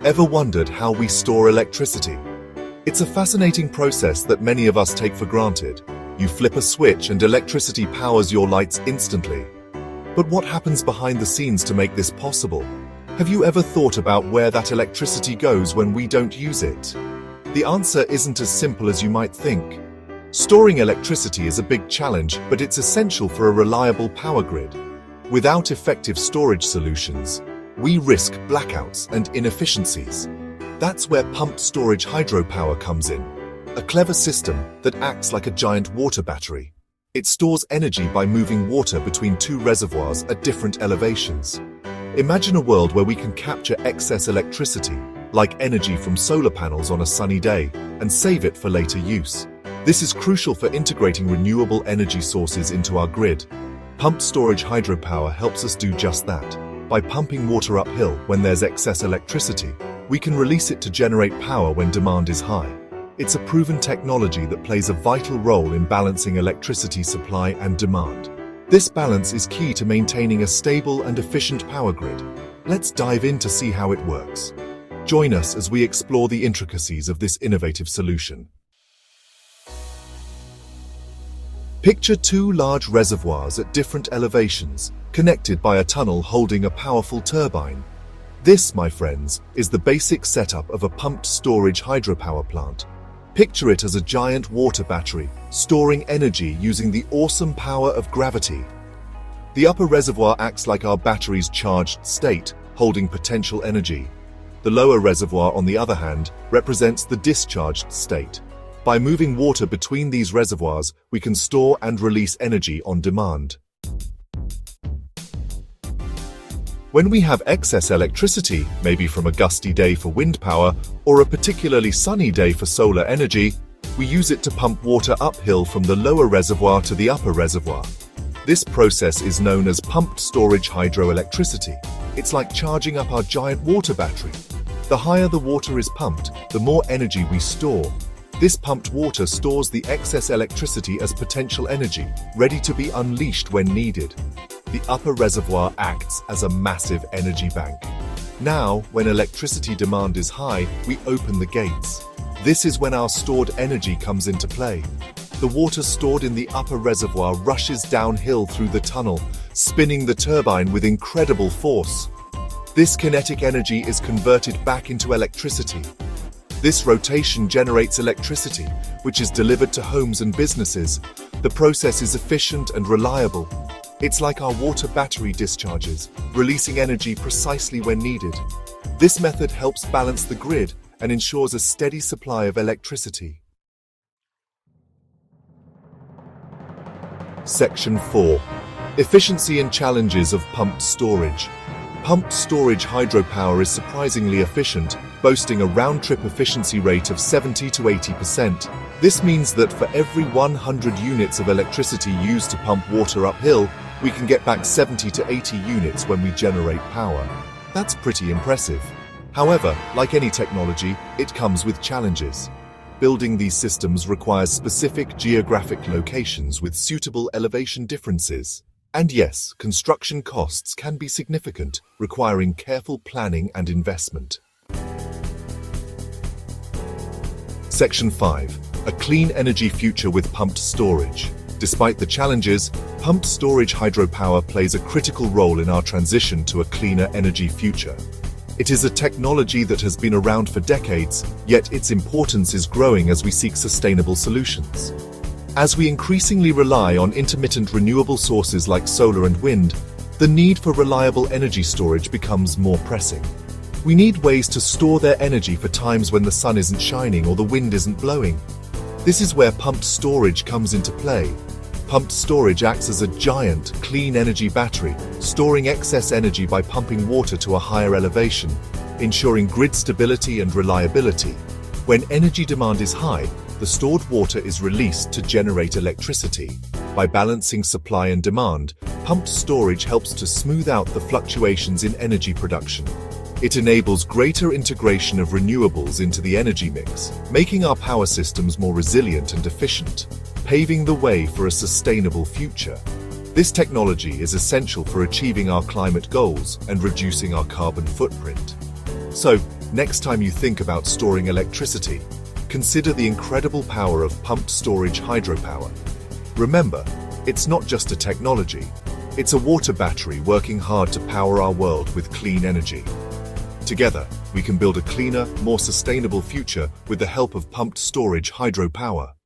Ever wondered how we store electricity? It's a fascinating process that many of us take for granted. You flip a switch and electricity powers your lights instantly. But what happens behind the scenes to make this possible? Have you ever thought about where that electricity goes when we don't use it? The answer isn't as simple as you might think. Storing electricity is a big challenge, but it's essential for a reliable power grid. Without effective storage solutions, we risk blackouts and inefficiencies. That's where pumped storage hydropower comes in, a clever system that acts like a giant water battery. It stores energy by moving water between two reservoirs at different elevations. Imagine a world where we can capture excess electricity, like energy from solar panels on a sunny day, and save it for later use. This is crucial for integrating renewable energy sources into our grid. Pumped storage hydropower helps us do just that. By pumping water uphill when there's excess electricity, we can release it to generate power when demand is high. It's a proven technology that plays a vital role in balancing electricity supply and demand. This balance is key to maintaining a stable and efficient power grid. Let's dive in to see how it works. Join us as we explore the intricacies of this innovative solution. Picture two large reservoirs at different elevations, connected by a tunnel holding a powerful turbine. This, my friends, is the basic setup of a pumped storage hydropower plant. Picture it as a giant water battery, storing energy using the awesome power of gravity. The upper reservoir acts like our battery's charged state, holding potential energy. The lower reservoir, on the other hand, represents the discharged state. By moving water between these reservoirs, we can store and release energy on demand. When we have excess electricity, maybe from a gusty day for wind power or a particularly sunny day for solar energy, we use it to pump water uphill from the lower reservoir to the upper reservoir. This process is known as pumped storage hydroelectricity. It's like charging up our giant water battery. The higher the water is pumped, the more energy we store. This pumped water stores the excess electricity as potential energy, ready to be unleashed when needed. The upper reservoir acts as a massive energy bank. Now, when electricity demand is high, we open the gates. This is when our stored energy comes into play. The water stored in the upper reservoir rushes downhill through the tunnel, spinning the turbine with incredible force. This kinetic energy is converted back into electricity. This rotation generates electricity, which is delivered to homes and businesses. The process is efficient and reliable. It's like our water battery discharges, releasing energy precisely when needed. This method helps balance the grid and ensures a steady supply of electricity. Section 4. Efficiency and challenges of pumped storage. Pumped storage hydropower is surprisingly efficient, boasting a round-trip efficiency rate of 70 to 80%. This means that for every 100 units of electricity used to pump water uphill, we can get back 70 to 80 units when we generate power. That's pretty impressive. However, like any technology, it comes with challenges. Building these systems requires specific geographic locations with suitable elevation differences. And yes, construction costs can be significant, requiring careful planning and investment. Section 5. A clean energy future with pumped storage. Despite the challenges, pumped storage hydropower plays a critical role in our transition to a cleaner energy future. It is a technology that has been around for decades, yet its importance is growing as we seek sustainable solutions. As we increasingly rely on intermittent renewable sources like solar and wind, the need for reliable energy storage becomes more pressing. We need ways to store their energy for times when the sun isn't shining or the wind isn't blowing. This is where pumped storage comes into play. Pumped storage acts as a giant, clean energy battery, storing excess energy by pumping water to a higher elevation, ensuring grid stability and reliability. When energy demand is high, the stored water is released to generate electricity. By balancing supply and demand, pumped storage helps to smooth out the fluctuations in energy production. It enables greater integration of renewables into the energy mix, making our power systems more resilient and efficient, paving the way for a sustainable future. This technology is essential for achieving our climate goals and reducing our carbon footprint. So, Next time you think about storing electricity, consider the incredible power of pumped storage hydropower. Remember, it's not just a technology, it's a water battery working hard to power our world with clean energy. Together, we can build a cleaner, more sustainable future with the help of pumped storage hydropower.